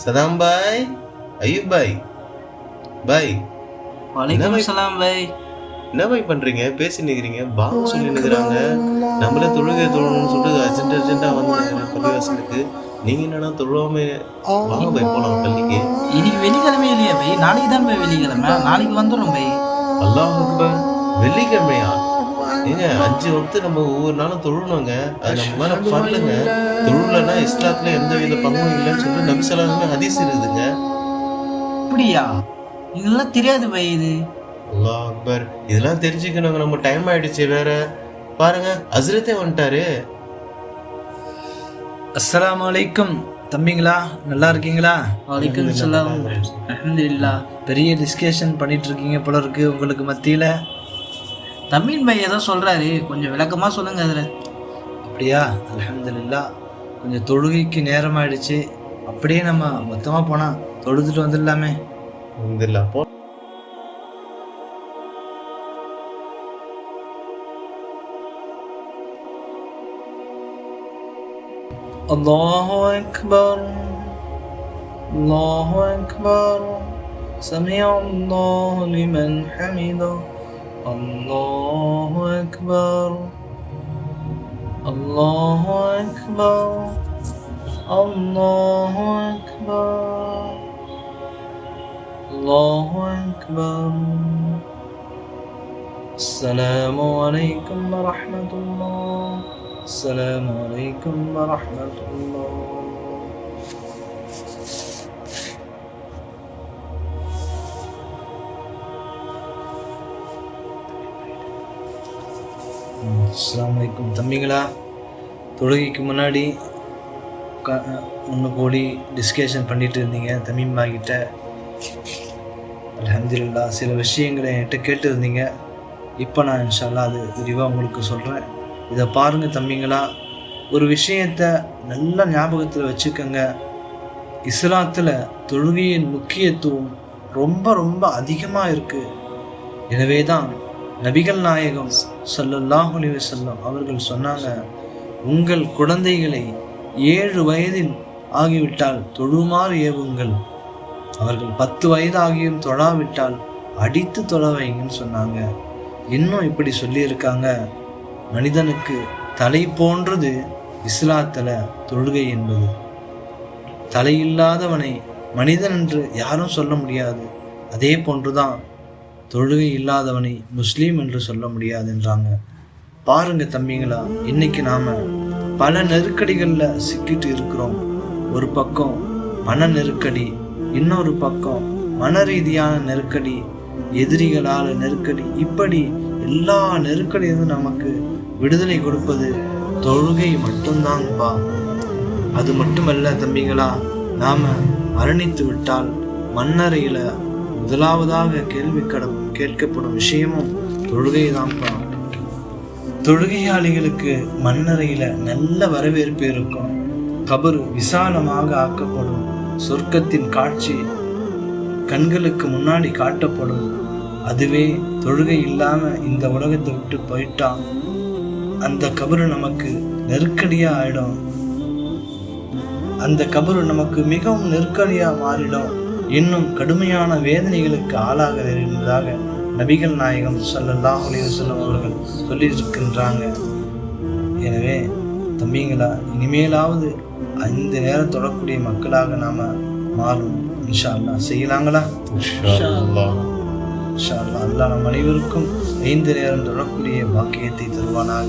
Saddam பாய், அய்யூப் பாய், பாய் வலைக்கும் சலாம் பாய். என்ன பாய் பண்றீங்க? பேசி நிக்கிறீங்க, பாங்க சொல்லி நிக்கிறாங்க. நம்மளே தொழுகை தொழணும்னு சொல்லிட்டு அர்ஜென்டா வந்து பள்ளிவாசலுக்கு. நீங்க என்னன்னா தொழுவாம வாங்க பாய் போலாம் பள்ளிக்கு. இன்னைக்கு வெள்ளிக்கிழமை இல்லையா பாய்? நாளைக்கு தான் பாய் வெள்ளிக்கிழமை. நாளைக்கு வந்துடும் பாய். அல்லாஹ் அக்பர். வெள்ளிக்கிழமையா? ஏங்க 5 வக்து நம்ம ஒவ்வொரு நாளும் தொழுணுங்க. அது நம்ம மேல ஃபர்லுங்க. தொழுலன்னா இஸ்லாத்துல எந்த வித பங்கும் இல்லைன்னு சொல்லிட்டு நபி ஸல்லல்லாஹு அலைஹி ஹதீஸ் இருக்குதுங்க. அப்படியா? இதெல்லாம் தெரியாது பாய். இது அல்லாஹ் அக்பர். இதெல்லாம் தெரிஞ்சுக்கணுங்க. நம்ம டைம் ஆயிடுச்சு வேற. பாருங்க ஹஸ்ரத்தே வந்துட்டாரு. அஸ்ஸலாமு அலைக்கும் தம்பிங்களா, நல்லா இருக்கீங்களா? வலைக்கும் சலாம். அல்ஹம்துலில்லாஹ். பெரிய டிஸ்கஷன் பண்ணிட்டு இருக்கீங்க போல இருக்கு உங்களுக்கு மத்தியில. தமிழ் பாய் ஏதோ சொல்றாரு, கொஞ்சம் விளக்கமா சொல்லுங்க. அதுல அப்படியா? அல்ஹம்துலில்லாஹ். கொஞ்சம் தொழுகைக்கு நேரம் ஆயிடுச்சு. அப்படியே நம்ம மொத்தமா போனா தொழுதுட்டு வந்துடலாமே. அல்ஹம்துலில்லாஹ். போ. அல்லாஹு அக்பர், அல்லாஹு அக்பர், சமிஅ அல்லாஹு லிமன் ஹமிதா, அல்லாஹு அக்பர், அல்லாஹு அக்பர், அல்லாஹு அக்பர், அல்லாஹு அக்பர். அஸ்ஸலாமு அலைக்கும் வரஹ்மத்துல்லாஹ், அஸ்ஸலாமு அலைக்கும் வரஹ்மத்துல்லாஹ். அஸ்ஸலாமு அலைக்கும் தம்பிங்களா. தொழுகைக்கு முன்னாடி ஒன்று கூடி டிஸ்கஷன் பண்ணிட்டு இருந்தீங்க தமீமா கிட்ட. அல்ஹம்துலில்லாஹ். சில விஷயங்களை என்கிட்ட கேட்டு இருந்தீங்க. இப்போ நான் இன்ஷா அல்லாஹ் அது விரிவாக உங்களுக்கு சொல்கிறேன். இதை பாருங்கள் தம்பிங்களா. ஒரு விஷயத்தை நல்ல ஞாபகத்தில் வச்சுக்கோங்க. இஸ்லாத்தில் தொழுகையின் முக்கியத்துவம் ரொம்ப ரொம்ப அதிகமாக இருக்குது. எனவே தான் நபிகள் நாயகம் ஸல்லல்லாஹு அலைஹி வஸல்லம் அவர்கள் சொன்னாங்க, உங்கள் குழந்தைகளை 7 வயதில் ஆகிவிட்டால் தொழுமாறு ஏவுங்கள், அவர்கள் 10 வயது ஆகியும் தொழாவிட்டால் அடித்து தொழ வைங்கன்னு சொன்னாங்க. இன்னும் இப்படி சொல்லியிருக்காங்க, மனிதனுக்கு தலை போன்றது இஸ்லாத்தில் தொழுகை என்பது. தலையில்லாதவனை மனிதன் என்று யாரும் சொல்ல முடியாது. அதே போன்றுதான் தொழுகை இல்லாதவனை முஸ்லீம் என்று சொல்ல முடியாது என்றாங்க. பாருங்க தம்பிங்களா, இன்னைக்கு நாம பல நெருக்கடிகளில் சிக்கிட்டு இருக்கிறோம். ஒரு பக்கம் மன நெருக்கடி, இன்னொரு பக்கம் மன ரீதியான நெருக்கடி, எதிரிகளால் நெருக்கடி. இப்படி எல்லா நெருக்கடியும் நமக்கு விடுதலை கொடுப்பது தொழுகை மட்டும்தான்ப்பா. அது மட்டுமல்ல தம்பிங்களா, நாம மரணித்து விட்டால் மண்ணறையில முதலாவதாக கேள்வி கேட்கப்படும் விஷயமும் தொழுகை தான்ப்பா. தொழுகையாளிகளுக்கு மண்ணறையில நல்ல வரவேற்பு இருக்கும். கபரு விசாலமாக ஆக்கப்படும். சொர்க்கத்தின் காட்சி கண்களுக்கு முன்னாடி காட்டப்படும். அதுவே தொழுகை இல்லாம இந்த உலகத்தை விட்டு போயிட்டா அந்த கபரு நமக்கு நெருக்கடியா ஆயிடும். அந்த கபரு நமக்கு மிகவும் நெருக்கடியா மாறிடும். இன்னும் கடுமையான வேதனைகளுக்கு ஆளாக இருந்ததாக நபிகள் நாயகம் ஸல்லல்லாஹு அலைஹி வஸல்லம் அவர்கள் சொல்லியிருக்கின்றாங்க. எனவே தம்பிங்களா, இனிமேலாவது 5 நேரம் தொடரக்கூடிய மக்களாக நாம மாறணும். இன்ஷா அல்லாஹ். செய்யலாங்களா? இன்ஷா அல்லாஹ். இன்ஷா அல்லாஹ். அல்லாஹ் நம் அனைவருக்கும் 5 நேரம் தொடரக்கூடிய பாக்கியத்தை தருவானாக.